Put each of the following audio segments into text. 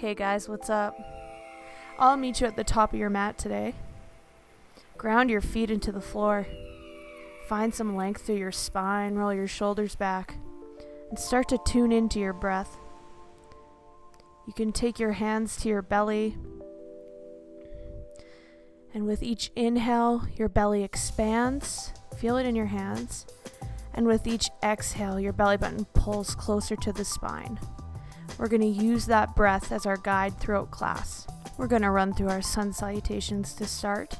Hey guys, what's up? I'll meet you at the top of your mat today. Ground your feet into the floor. Find some length through your spine, roll your shoulders back, and start to tune into your breath. You can take your hands to your belly, and with each inhale, your belly expands. Feel it in your hands. And with each exhale, your belly button pulls closer to the spine. We're going to use that breath as our guide throughout class. We're going to run through our sun salutations to start.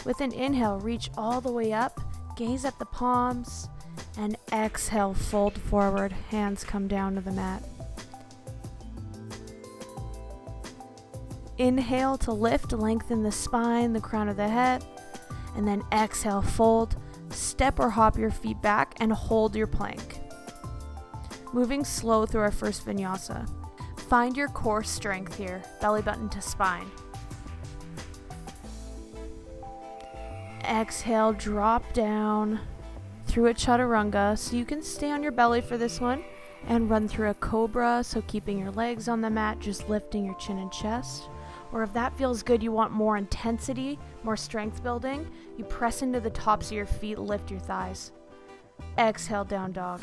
With an inhale, reach all the way up, gaze at the palms, and exhale, fold forward, hands come down to the mat. Inhale to lift, lengthen the spine, the crown of the head, and then exhale, fold, step or hop your feet back, and hold your plank. Moving slow through our first vinyasa. Find your core strength here, belly button to spine. Exhale, drop down through a chaturanga, so you can stay on your belly for this one and run through a cobra, so keeping your legs on the mat, just lifting your chin and chest. Or if that feels good, you want more intensity, more strength building, you press into the tops of your feet, lift your thighs. Exhale, down dog.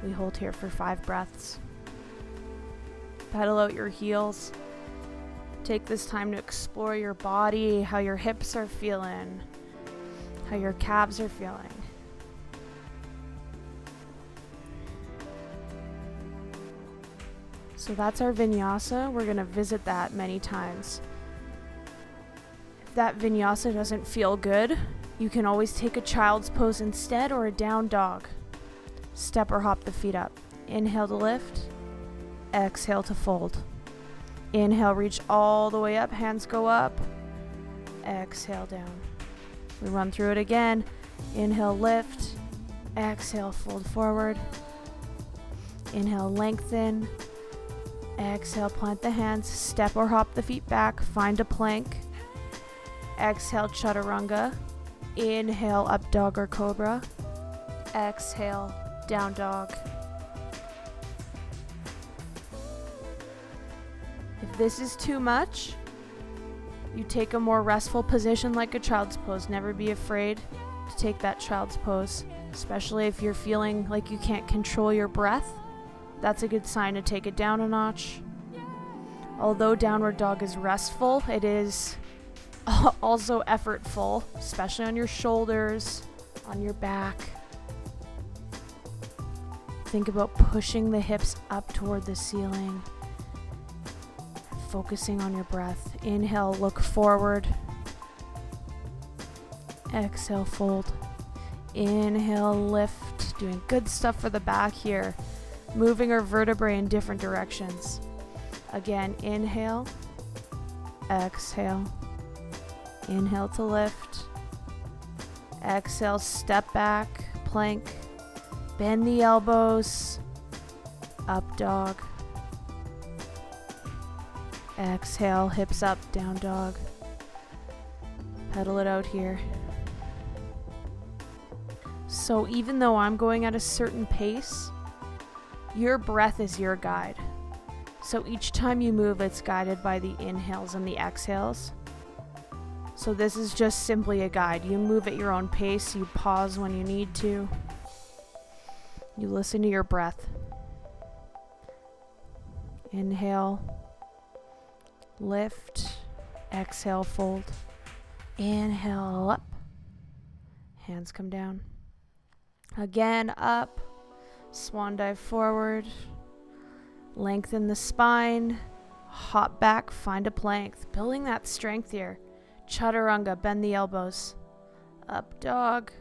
We hold here for 5 breaths. Pedal out your heels. Take this time to explore your body, how your hips are feeling, how your calves are feeling. So that's our vinyasa. We're going to visit that many times. If that vinyasa doesn't feel good, you can always take a child's pose instead or a down dog. Step or hop the feet up. Inhale to lift. Exhale to fold. Inhale, reach all the way up. Hands go up. Exhale down. We run through it again. Inhale, lift. Exhale, fold forward. Inhale, lengthen. Exhale, plant the hands. Step or hop the feet back. Find a plank. Exhale, chaturanga. Inhale, up dog or cobra. Exhale, down dog. If this is too much, you take a more restful position like a child's pose. Never be afraid to take that child's pose, especially if you're feeling like you can't control your breath. That's a good sign to take it down a notch. Although downward dog is restful, it is also effortful, especially on your shoulders, on your back. Think about pushing the hips up toward the ceiling. Focusing on your breath. Inhale, look forward. Exhale, fold. Inhale, lift. Doing good stuff for the back here. Moving our vertebrae in different directions. Again, inhale. Exhale. Inhale to lift. Exhale, step back, plank. Bend the elbows. Up dog. Exhale, hips up, down dog. Pedal it out here. So even though I'm going at a certain pace, your breath is your guide. So each time you move, it's guided by the inhales and the exhales. So this is just simply a guide. You move at your own pace. You pause when you need to. You listen to your breath. Inhale. Lift. Exhale, fold. Inhale, up. Hands come down. Again, up. Swan dive forward. Lengthen the spine. Hop back, find a plank. Building that strength here. Chaturanga, bend the elbows. Up dog.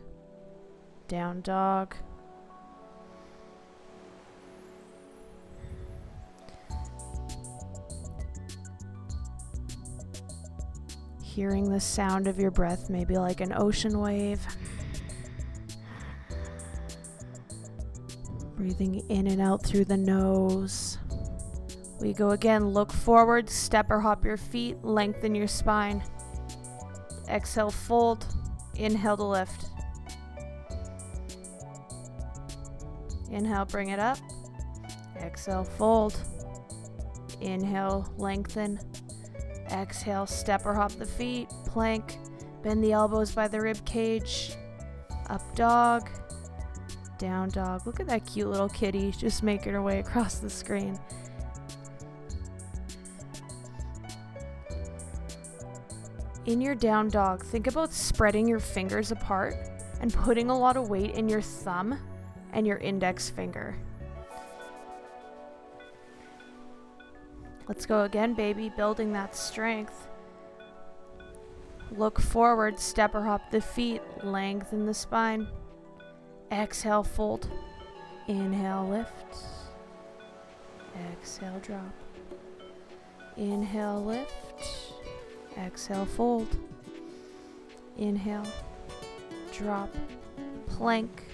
Down dog. Hearing the sound of your breath, maybe like an ocean wave. Breathing in and out through the nose. We go again, look forward, step or hop your feet, lengthen your spine. Exhale, fold. Inhale to lift. Inhale, bring it up. Exhale, fold. Inhale, lengthen. Exhale, step or hop the feet, plank. Bend the elbows by the rib cage. Up dog, down dog. Look at that cute little kitty just making her way across the screen. In your down dog, think about spreading your fingers apart and putting a lot of weight in your thumb and your index finger. Let's go again, baby, building that strength. Look forward, step or hop the feet, lengthen the spine. Exhale, fold. Inhale, lift. Exhale, drop. Inhale, lift. Exhale, fold. Inhale, drop, plank.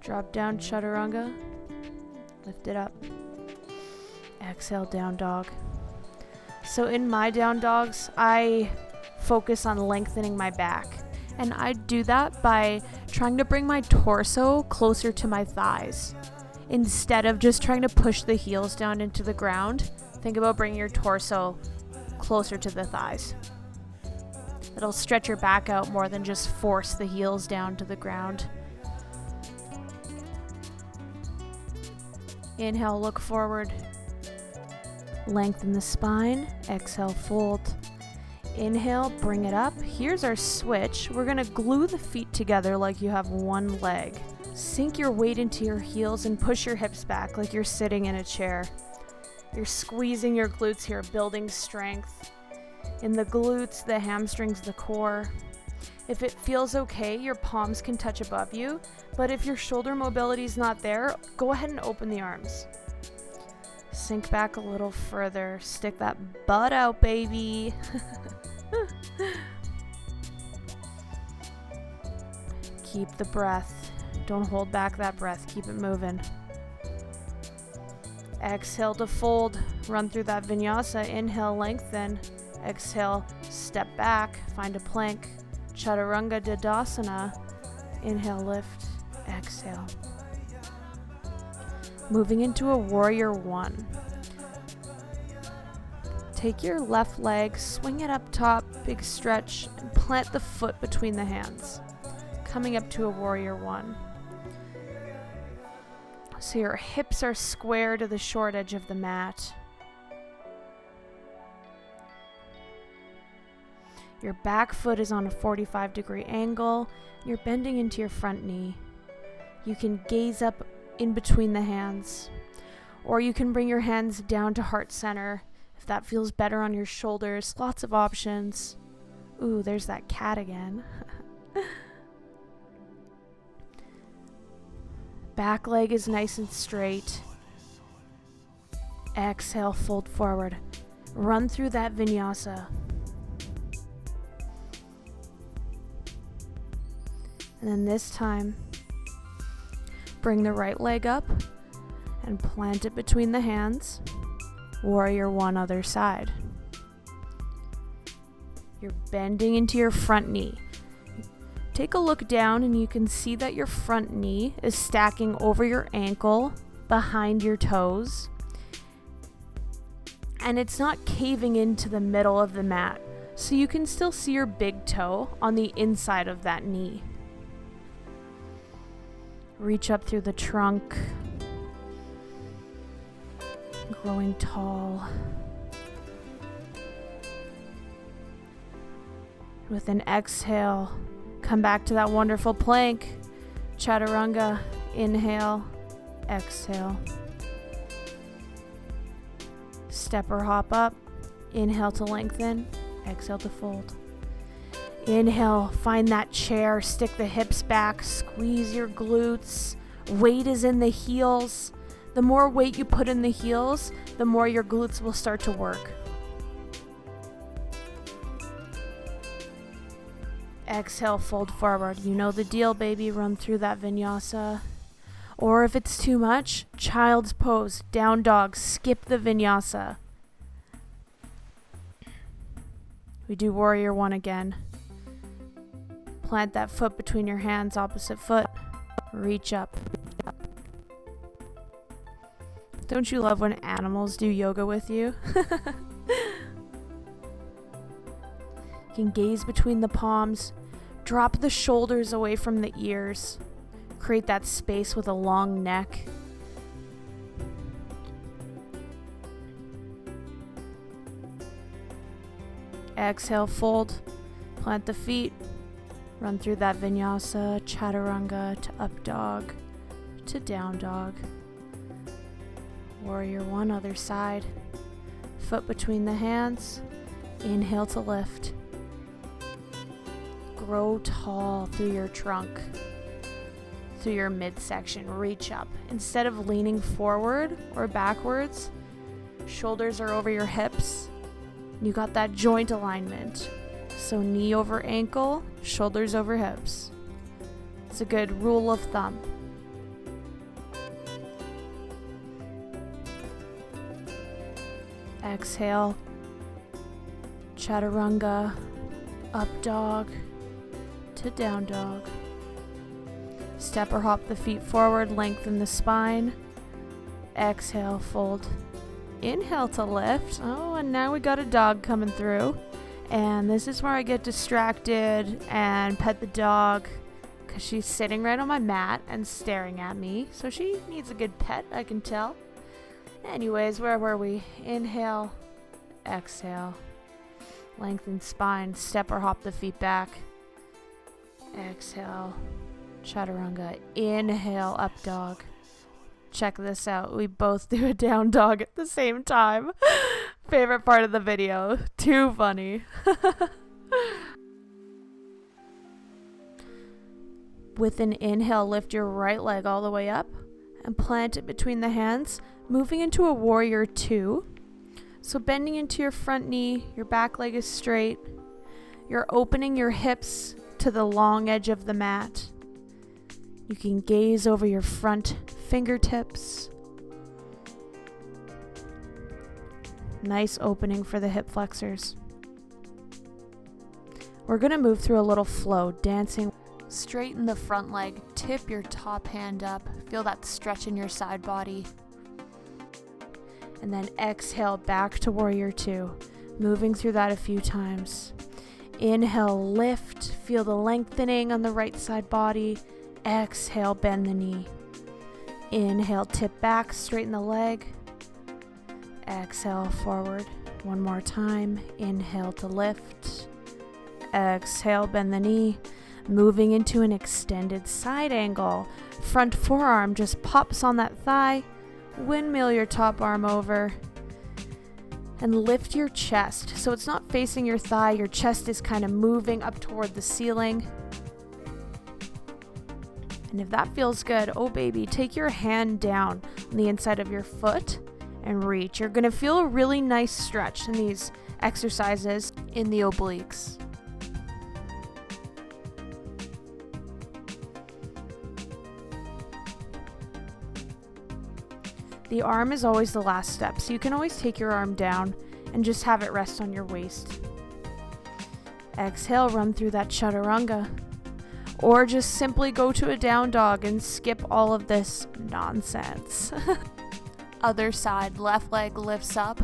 Drop down, chaturanga. Lift it up. Exhale, down dog. So in my down dogs, I focus on lengthening my back. And I do that by trying to bring my torso closer to my thighs. Instead of just trying to push the heels down into the ground, think about bringing your torso closer to the thighs. It'll stretch your back out more than just force the heels down to the ground. Inhale, look forward. Lengthen the spine. Exhale, fold. Inhale, bring it up. Here's our switch. We're going to glue the feet together like you have one leg. Sink your weight into your heels and push your hips back like you're sitting in a chair. You're squeezing your glutes here, building strength. In the glutes, the hamstrings, the core. If it feels okay, your palms can touch above you, but if your shoulder mobility is not there, go ahead and open the arms. Sink back a little further. Stick that butt out, baby. Keep the breath. Don't hold back that breath. Keep it moving. Exhale to fold. Run through that vinyasa. Inhale, lengthen. Exhale, step back. Find a plank. Chaturanga Dandasana. Inhale, lift. Exhale. Moving into a warrior one. Take your left leg, swing it up top, big stretch, and plant the foot between the hands. Coming up to a warrior one. So your hips are square to the short edge of the mat. Your back foot is on a 45-degree angle. You're bending into your front knee. You can gaze up in between the hands, or you can bring your hands down to heart center if that feels better on your shoulders. Lots of options. Ooh, there's that cat again. Back leg is nice and straight. Exhale, fold forward. Run through that vinyasa. And then this time, bring the right leg up and plant it between the hands. Warrior one, other side. You're bending into your front knee. Take a look down and you can see that your front knee is stacking over your ankle behind your toes. And it's not caving into the middle of the mat. So you can still see your big toe on the inside of that knee. Reach up through the trunk. Growing tall. With an exhale, come back to that wonderful plank. Chaturanga. Inhale. Exhale. Step or hop up. Inhale to lengthen. Exhale to fold. Inhale, find that chair, stick the hips back, squeeze your glutes. Weight is in the heels. The more weight you put in the heels, the more your glutes will start to work. Exhale, fold forward. You know the deal, baby. Run through that vinyasa. Or if it's too much, child's pose, down dog, skip the vinyasa. We do warrior one again. Plant that foot between your hands, opposite foot. Reach up. Don't you love when animals do yoga with you? You can gaze between the palms, drop the shoulders away from the ears, create that space with a long neck. Exhale, fold, plant the feet, run through that vinyasa, chaturanga to up dog to down dog. Warrior one, other side. Foot between the hands, inhale to lift. Grow tall through your trunk, through your midsection, reach up. Instead of leaning forward or backwards, shoulders are over your hips. You got that joint alignment. So knee over ankle, shoulders over hips. It's a good rule of thumb. Exhale, chaturanga, up dog to down dog. Step or hop the feet forward, lengthen the spine. Exhale, fold. Inhale to lift. Oh, and now we got a dog coming through. And this is where I get distracted and pet the dog because she's sitting right on my mat and staring at me. So she needs a good pet, I can tell. Anyways, where were we? Inhale, exhale. Lengthen spine, step or hop the feet back. Exhale, chaturanga. Inhale, up dog. Check this out. We both do a down dog at the same time. Favorite part of the video. Too funny. With an inhale, lift your right leg all the way up and plant it between the hands, moving into a warrior two. So bending into your front knee, your back leg is straight. You're opening your hips to the long edge of the mat. You can gaze over your front fingertips. Nice opening for the hip flexors. We're going to move through a little flow, dancing. Straighten the front leg, tip your top hand up. Feel that stretch in your side body. And then exhale back to warrior two, moving through that a few times. Inhale, lift, feel the lengthening on the right side body. Exhale, bend the knee. Inhale, tip back, straighten the leg. Exhale, forward. One more time. Inhale to lift. Exhale, bend the knee. Moving into an extended side angle. Front forearm just pops on that thigh. Windmill your top arm over. And lift your chest. So it's not facing your thigh. Your chest is kind of moving up toward the ceiling. And if that feels good, oh baby, take your hand down on the inside of your foot and reach. You're going to feel a really nice stretch in these exercises in the obliques. The arm is always the last step, so you can always take your arm down and just have it rest on your waist. Exhale, run through that chaturanga. Or just simply go to a down dog and skip all of this nonsense. Other side, left leg lifts up.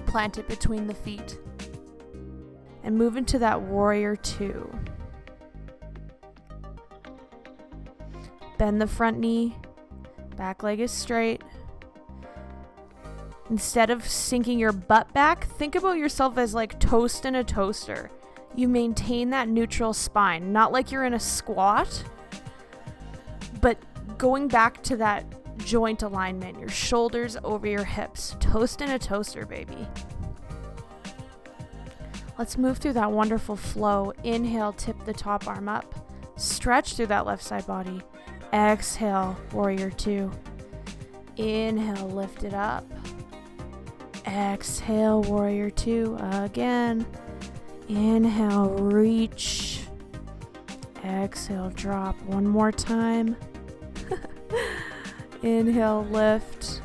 Plant it between the feet. And move into that warrior two. Bend the front knee. Back leg is straight. Instead of sinking your butt back, think about yourself as like toast in a toaster. You maintain that neutral spine, not like you're in a squat, but going back to that joint alignment, your shoulders over your hips. Toast in a toaster, baby. Let's move through that wonderful flow. Inhale, tip the top arm up. Stretch through that left side body. Exhale, warrior two. Inhale, lift it up. Exhale, warrior two again. Inhale, reach. Exhale, drop. One more time. Inhale, lift.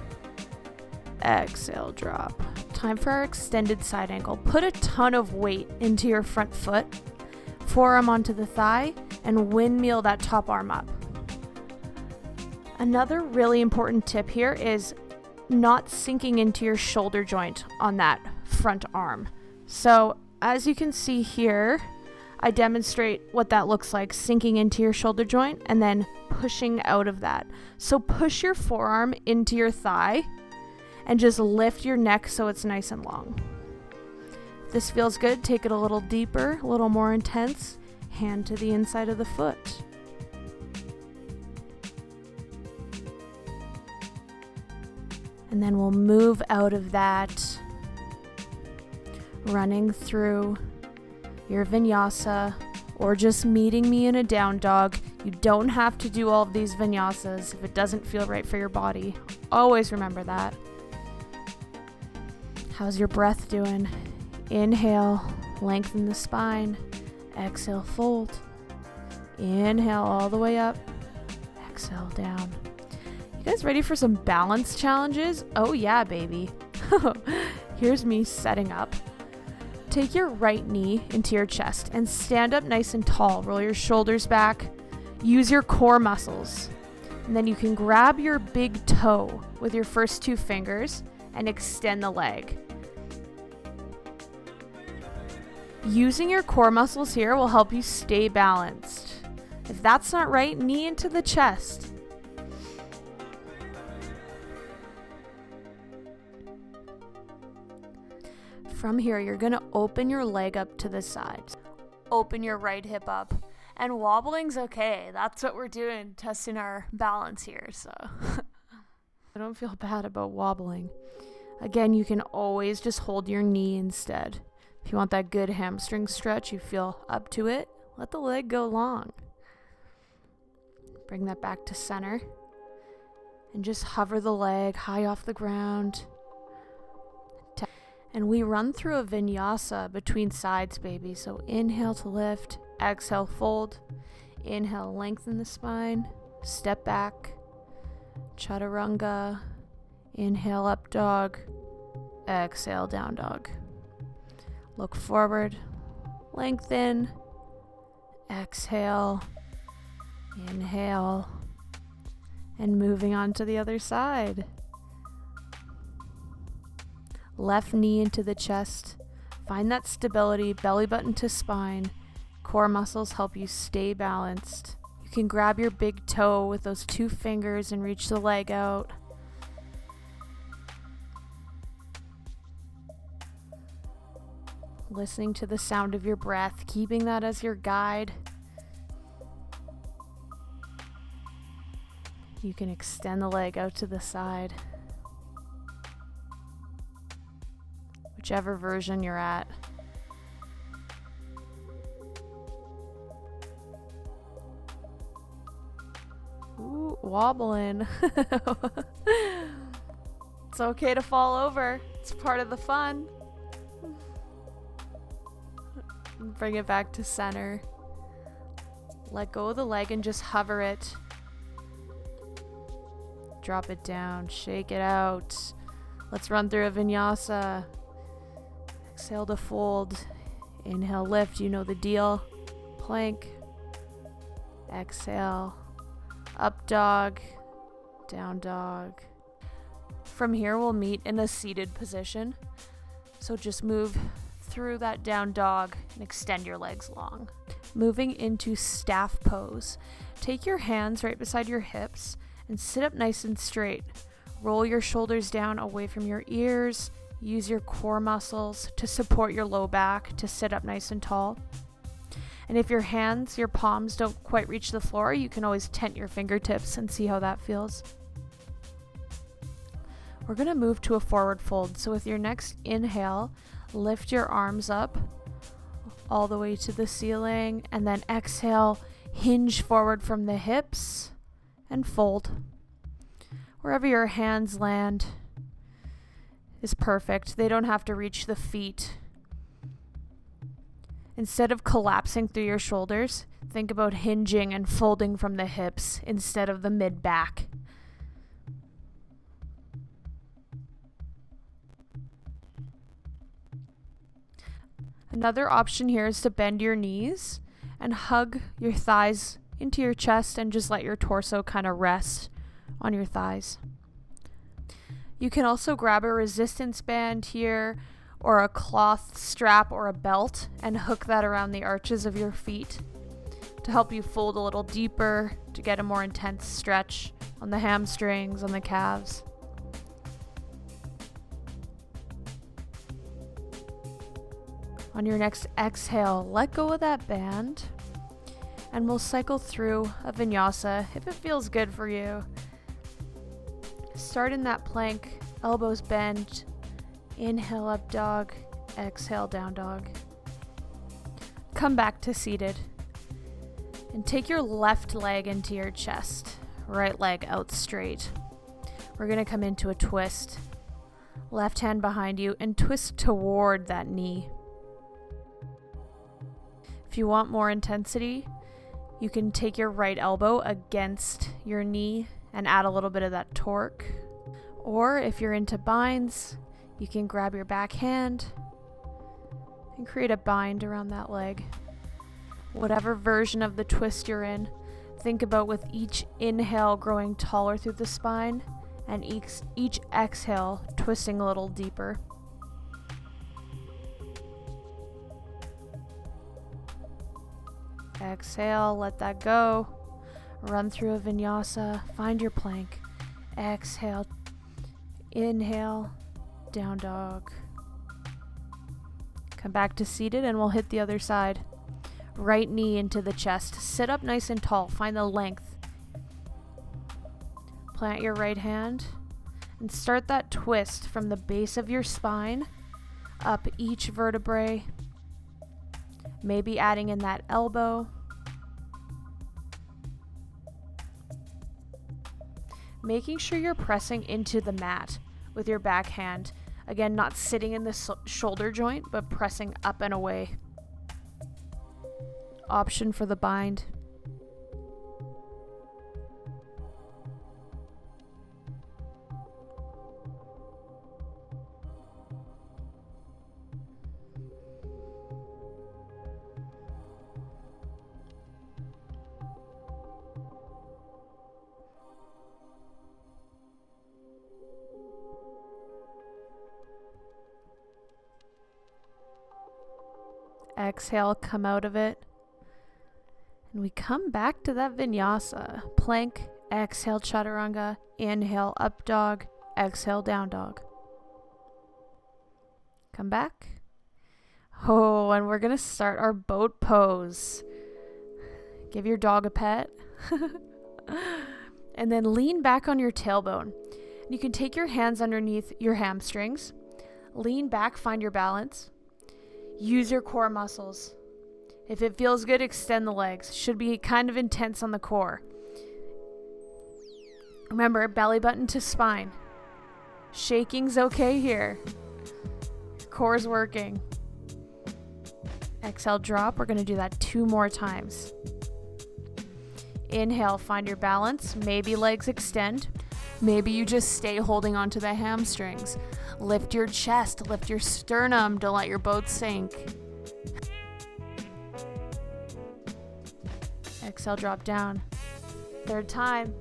Exhale, drop. Time for our extended side angle. Put a ton of weight into your front foot. Forearm onto the thigh and windmill that top arm up. Another really important tip here is not sinking into your shoulder joint on that front arm. So as you can see here, I demonstrate what that looks like, sinking into your shoulder joint and then pushing out of that. So push your forearm into your thigh and just lift your neck so it's nice and long. If this feels good, take it a little deeper, a little more intense. Hand to the inside of the foot. And then we'll move out of that, running through your vinyasa or just meeting me in a down dog. You don't have to do all of these vinyasas if it doesn't feel right for your body. Always remember that. How's your breath doing? Inhale, lengthen the spine. Exhale, fold. Inhale all the way up. Exhale, down. You guys ready for some balance challenges? Oh yeah, baby. Here's me setting up. Take your right knee into your chest and stand up nice and tall. Roll your shoulders back. Use your core muscles. And then you can grab your big toe with your first two fingers and extend the leg. Using your core muscles here will help you stay balanced. If that's not right, knee into the chest. From here, you're going to open your leg up to the side. Open your right hip up. And wobbling's okay. That's what we're doing, testing our balance here. So I don't feel bad about wobbling. Again, you can always just hold your knee instead. If you want that good hamstring stretch, you feel up to it, let the leg go long. Bring that back to center. And just hover the leg high off the ground. And we run through a vinyasa between sides, baby. So inhale to lift, exhale, fold. Inhale, lengthen the spine, step back, chaturanga. Inhale, up dog, exhale, down dog. Look forward, lengthen, exhale, inhale, and moving on to the other side. Left knee into the chest. Find that stability, belly button to spine. Core muscles help you stay balanced. You can grab your big toe with those two fingers and reach the leg out. Listening to the sound of your breath, keeping that as your guide. You can extend the leg out to the side. Whichever version you're at. Ooh, wobbling. It's okay to fall over. It's part of the fun. Bring it back to center. Let go of the leg and just hover it. Drop it down. Shake it out. Let's run through a vinyasa. Exhale to fold. Inhale, lift. You know the deal. Plank. Exhale. Up dog. Down dog. From here, we'll meet in a seated position. So just move through that down dog and extend your legs long. Moving into staff pose. Take your hands right beside your hips and sit up nice and straight. Roll your shoulders down away from your ears. Use your core muscles to support your low back to sit up nice and tall. And if your hands, your palms don't quite reach the floor, you can always tent your fingertips and see how that feels. We're going to move to a forward fold. So with your next inhale, lift your arms up all the way to the ceiling, and then exhale, hinge forward from the hips and fold. Wherever your hands land is perfect. They don't have to reach the feet. Instead of collapsing through your shoulders, think about hinging and folding from the hips instead of the mid-back. Another option here is to bend your knees and hug your thighs into your chest and just let your torso kind of rest on your thighs. You can also grab a resistance band here, or a cloth strap or a belt, and hook that around the arches of your feet to help you fold a little deeper, to get a more intense stretch on the hamstrings, on the calves. On your next exhale, let go of that band, and we'll cycle through a vinyasa if it feels good for you. Start in that plank, elbows bent, inhale up dog, exhale down dog. Come back to seated, and take your left leg into your chest, right leg out straight. We're going to come into a twist. Left hand behind you and twist toward that knee. If you want more intensity, you can take your right elbow against your knee and add a little bit of that torque. Or if you're into binds, you can grab your back hand and create a bind around that leg. Whatever version of the twist you're in, think about with each inhale growing taller through the spine and each exhale twisting a little deeper. Exhale, let that go. Run through a vinyasa, find your plank. Exhale, inhale, down dog. Come back to seated and we'll hit the other side. Right knee into the chest. Sit up nice and tall. Find the length. Plant your right hand and start that twist from the base of your spine up each vertebrae. Maybe adding in that elbow. Making sure you're pressing into the mat with your back hand. Again, not sitting in the shoulder joint, but pressing up and away. Option for the bind. Exhale, come out of it. And we come back to that vinyasa. Plank, exhale, chaturanga, inhale, up dog, exhale, down dog. Come back. Oh, and we're going to start our boat pose. Give your dog a pet. And then lean back on your tailbone. You can take your hands underneath your hamstrings. Lean back, find your balance. Use your core muscles. If it feels good, extend the legs. Should be kind of intense on the core. Remember, belly button to spine. Shaking's okay here. Core's working. Exhale, drop. We're going to do that 2 more times. Inhale, find your balance. Maybe legs extend. Maybe you just stay holding onto the hamstrings. Lift your chest, lift your sternum. Don't let your boat sink. Exhale, drop down. 3rd time.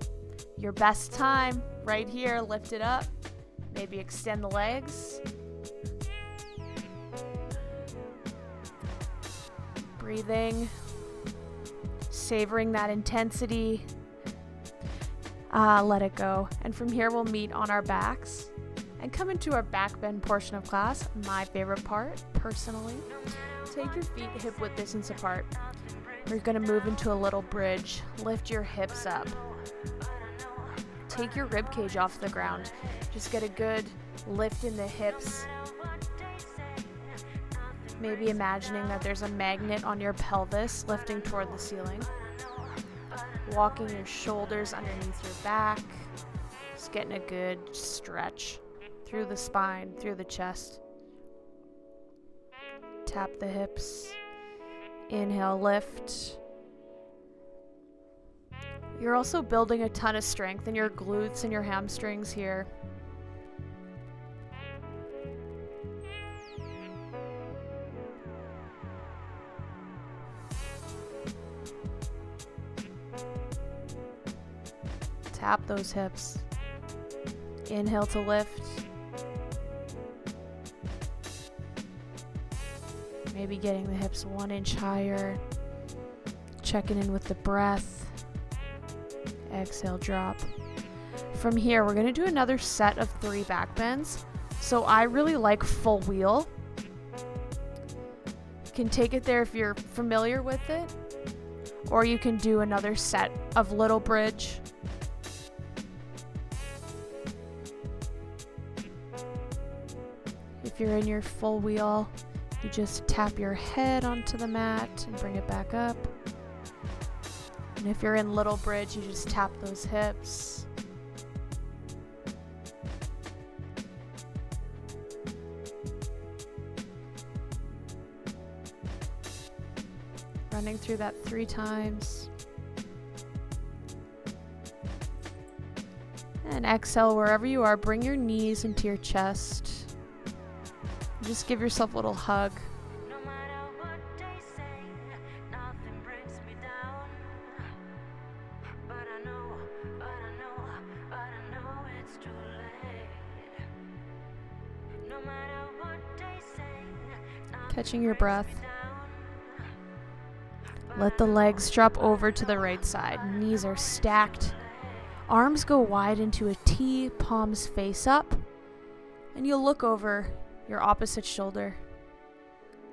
Your best time. Right here, lift it up. Maybe extend the legs. Breathing. Savoring that intensity. Let it go. And from here, we'll meet on our backs and come into our back bend portion of class. My favorite part, personally. Take your feet hip width distance apart. We're going to move into a little bridge. Lift your hips up. Take your rib cage off the ground. Just get a good lift in the hips. Maybe imagining that there's a magnet on your pelvis lifting toward the ceiling. Walking your shoulders underneath your back. Just getting a good stretch through the spine, through the chest. Tap the hips. Inhale, lift. You're also building a ton of strength in your glutes and your hamstrings here. tap those hips. Inhale to lift. Maybe getting the hips 1 inch higher. Checking in with the breath. Exhale, drop. From here, we're going to do another set of 3 back bends. So I really like full wheel. You can take it there if you're familiar with it, or you can do another set of little bridge. If you're in your full wheel, you just tap your head onto the mat and bring it back up. And if you're in little bridge, you just tap those hips. Running through that 3 times. And exhale wherever you are. Bring your knees into your chest. Just give yourself a little hug. No matter what they say, nothing brings me down. But I know it's too late. No matter what they say, Catching your breath. Let the legs drop over to the right side. Knees are stacked. Arms go wide into a T, palms face up. And you'll look over your opposite shoulder.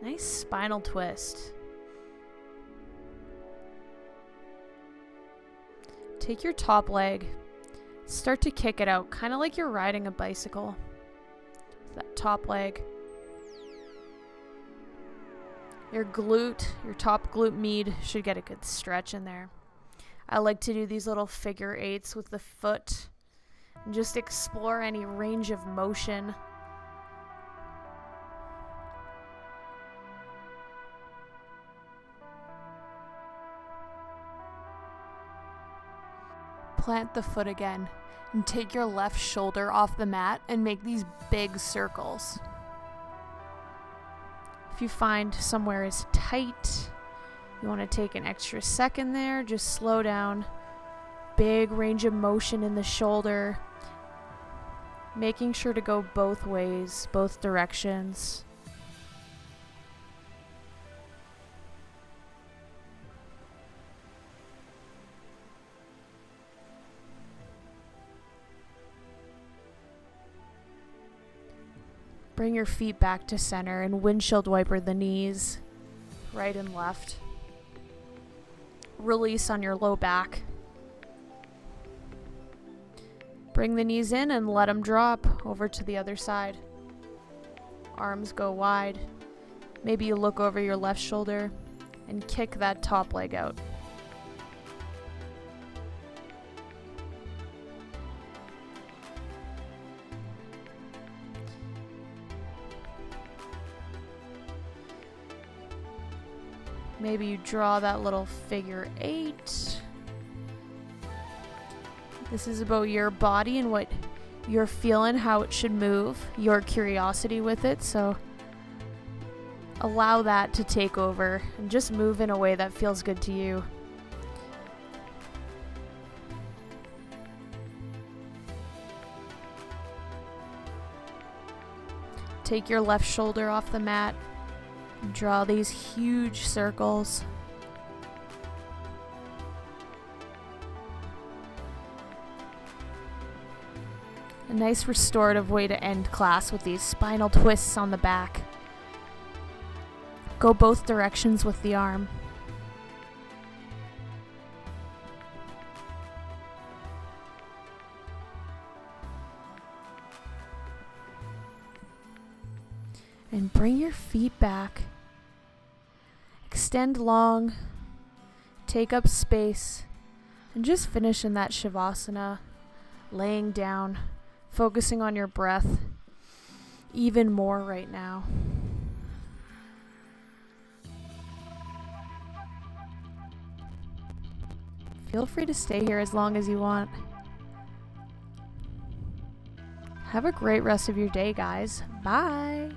Nice spinal twist. Take your top leg. Start to kick it out, kind of like you're riding a bicycle. That top leg. Your top glute med should get a good stretch in there. I like to do these little figure 8s with the foot and just explore any range of motion. Plant the foot again and take your left shoulder off the mat and make these big circles. If you find somewhere is tight, you want to take an extra second there, just slow down. Big range of motion in the shoulder. Making sure to go both ways, both directions. Bring your feet back to center and windshield wiper the knees, right and left. Release on your low back. Bring the knees in and let them drop over to the other side. Arms go wide. Maybe you look over your left shoulder and kick that top leg out. Maybe you draw that little figure 8. This is about your body and what you're feeling, how it should move, your curiosity with it. So allow that to take over and just move in a way that feels good to you. Take your left shoulder off the mat. Draw these huge circles. A nice restorative way to end class with these spinal twists on the back. Go both directions with the arm. And bring your feet back. Extend long, take up space, and just finish in that Shavasana, laying down, focusing on your breath even more right now. Feel free to stay here as long as you want. Have a great rest of your day, guys. Bye.